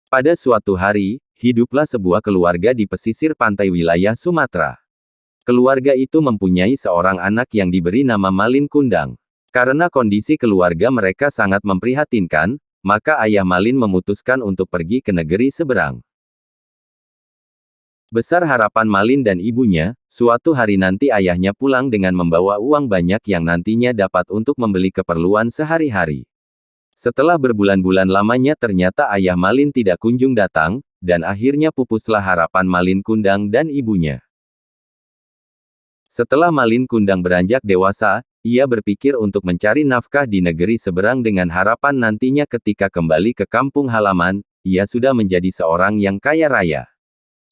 Pada suatu hari, hiduplah sebuah keluarga di pesisir pantai wilayah Sumatera. Keluarga itu mempunyai seorang anak yang diberi nama Malin Kundang. Karena kondisi keluarga mereka sangat memprihatinkan, maka ayah Malin memutuskan untuk pergi ke negeri seberang. Besar harapan Malin dan ibunya, suatu hari nanti ayahnya pulang dengan membawa uang banyak yang nantinya dapat untuk membeli keperluan sehari-hari. Setelah berbulan-bulan lamanya ternyata ayah Malin tidak kunjung datang, dan akhirnya pupuslah harapan Malin Kundang dan ibunya. Setelah Malin Kundang beranjak dewasa, ia berpikir untuk mencari nafkah di negeri seberang dengan harapan nantinya ketika kembali ke kampung halaman, ia sudah menjadi seorang yang kaya raya.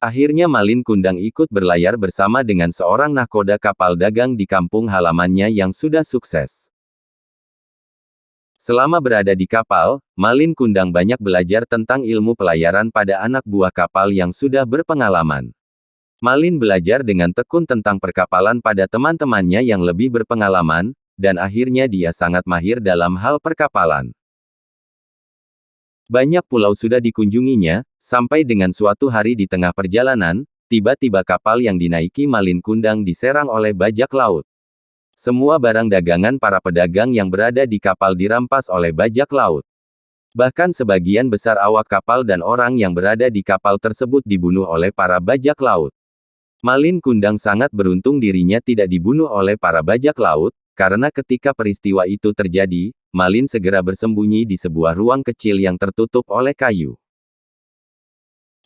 Akhirnya Malin Kundang ikut berlayar bersama dengan seorang nahkoda kapal dagang di kampung halamannya yang sudah sukses. Selama berada di kapal, Malin Kundang banyak belajar tentang ilmu pelayaran pada anak buah kapal yang sudah berpengalaman. Malin belajar dengan tekun tentang perkapalan pada teman-temannya yang lebih berpengalaman, dan akhirnya dia sangat mahir dalam hal perkapalan. Banyak pulau sudah dikunjunginya, sampai dengan suatu hari di tengah perjalanan, tiba-tiba kapal yang dinaiki Malin Kundang diserang oleh bajak laut. Semua barang dagangan para pedagang yang berada di kapal dirampas oleh bajak laut. Bahkan sebagian besar awak kapal dan orang yang berada di kapal tersebut dibunuh oleh para bajak laut. Malin Kundang sangat beruntung dirinya tidak dibunuh oleh para bajak laut, karena ketika peristiwa itu terjadi, Malin segera bersembunyi di sebuah ruang kecil yang tertutup oleh kayu.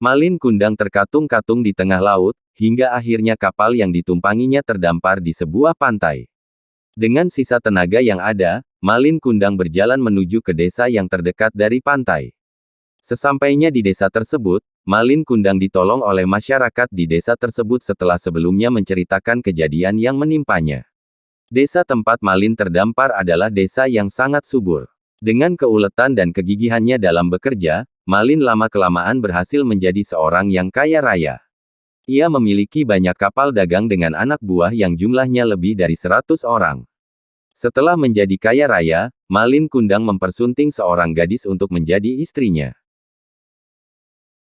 Malin Kundang terkatung-katung di tengah laut, hingga akhirnya kapal yang ditumpanginya terdampar di sebuah pantai. Dengan sisa tenaga yang ada, Malin Kundang berjalan menuju ke desa yang terdekat dari pantai. Sesampainya di desa tersebut, Malin Kundang ditolong oleh masyarakat di desa tersebut setelah sebelumnya menceritakan kejadian yang menimpanya. Desa tempat Malin terdampar adalah desa yang sangat subur. Dengan keuletan dan kegigihannya dalam bekerja, Malin lama-kelamaan berhasil menjadi seorang yang kaya raya. Ia memiliki banyak kapal dagang dengan anak buah yang jumlahnya lebih dari 100 orang. Setelah menjadi kaya raya, Malin Kundang mempersunting seorang gadis untuk menjadi istrinya.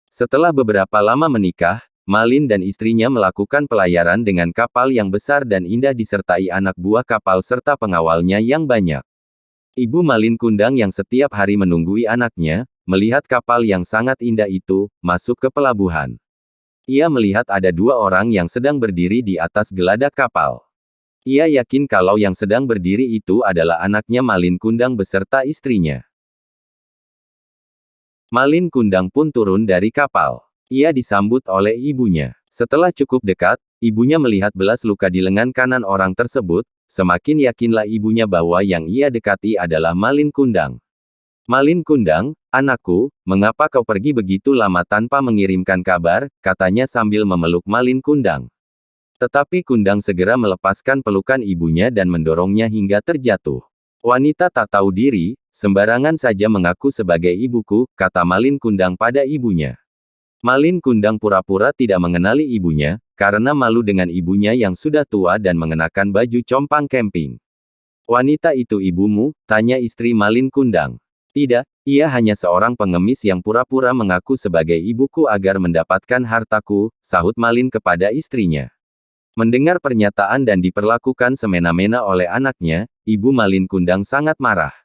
Setelah beberapa lama menikah, Malin dan istrinya melakukan pelayaran dengan kapal yang besar dan indah disertai anak buah kapal serta pengawalnya yang banyak. Ibu Malin Kundang yang setiap hari menunggui anaknya, melihat kapal yang sangat indah itu, masuk ke pelabuhan. Ia melihat ada dua orang yang sedang berdiri di atas geladak kapal. Ia yakin kalau yang sedang berdiri itu adalah anaknya Malin Kundang beserta istrinya. Malin Kundang pun turun dari kapal. Ia disambut oleh ibunya. Setelah cukup dekat, ibunya melihat belas luka di lengan kanan orang tersebut, semakin yakinlah ibunya bahwa yang ia dekati adalah Malin Kundang. Malin Kundang, anakku, mengapa kau pergi begitu lama tanpa mengirimkan kabar, katanya sambil memeluk Malin Kundang. Tetapi Kundang segera melepaskan pelukan ibunya dan mendorongnya hingga terjatuh. Wanita tak tahu diri, sembarangan saja mengaku sebagai ibuku, kata Malin Kundang pada ibunya. Malin Kundang pura-pura tidak mengenali ibunya, karena malu dengan ibunya yang sudah tua dan mengenakan baju compang camping. Wanita itu ibumu? Tanya istri Malin Kundang. Tidak, ia hanya seorang pengemis yang pura-pura mengaku sebagai ibuku agar mendapatkan hartaku, sahut Malin kepada istrinya. Mendengar pernyataan dan diperlakukan semena-mena oleh anaknya, ibu Malin Kundang sangat marah.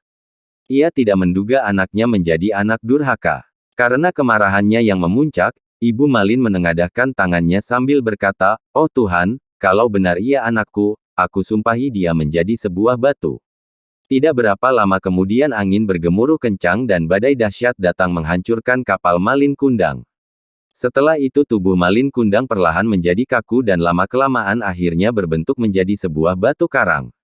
Ia tidak menduga anaknya menjadi anak durhaka. Karena kemarahannya yang memuncak, ibu Malin menengadahkan tangannya sambil berkata, "Oh Tuhan, kalau benar ia anakku, aku sumpahi dia menjadi sebuah batu." Tidak berapa lama kemudian angin bergemuruh kencang dan badai dahsyat datang menghancurkan kapal Malin Kundang. Setelah itu tubuh Malin Kundang perlahan menjadi kaku dan lama-kelamaan akhirnya berbentuk menjadi sebuah batu karang.